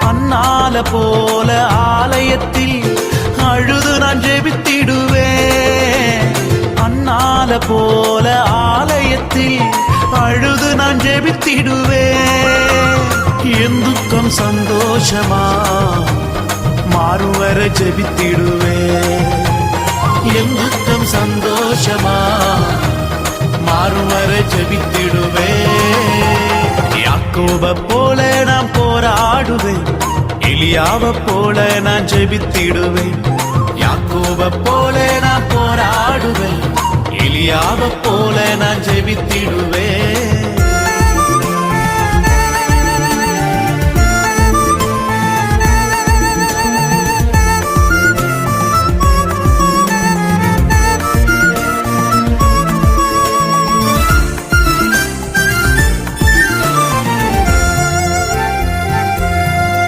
அன்னால போல ஆலயத்தில் அழுது நான் ஜெபித்திடுவேன். அன்னால போல ஆலயத்தில் அழுது நான் ஜெபித்திடுவேன். என் துக்கம் சந்தோஷமா மாறும் வர ஜெபித்திடுவேன். என் துக்கம் சந்தோஷமா மாறும் வர ஜெபித்திடுவேன். யாக்கோப போல நான் போராடுவேன், எலியாவ போல நான் ஜெபித்திடுவேன். யாக்கோப போல நான் போராடுவேன், எலியாவ போல நான் ஜெபித்திடுவேன்.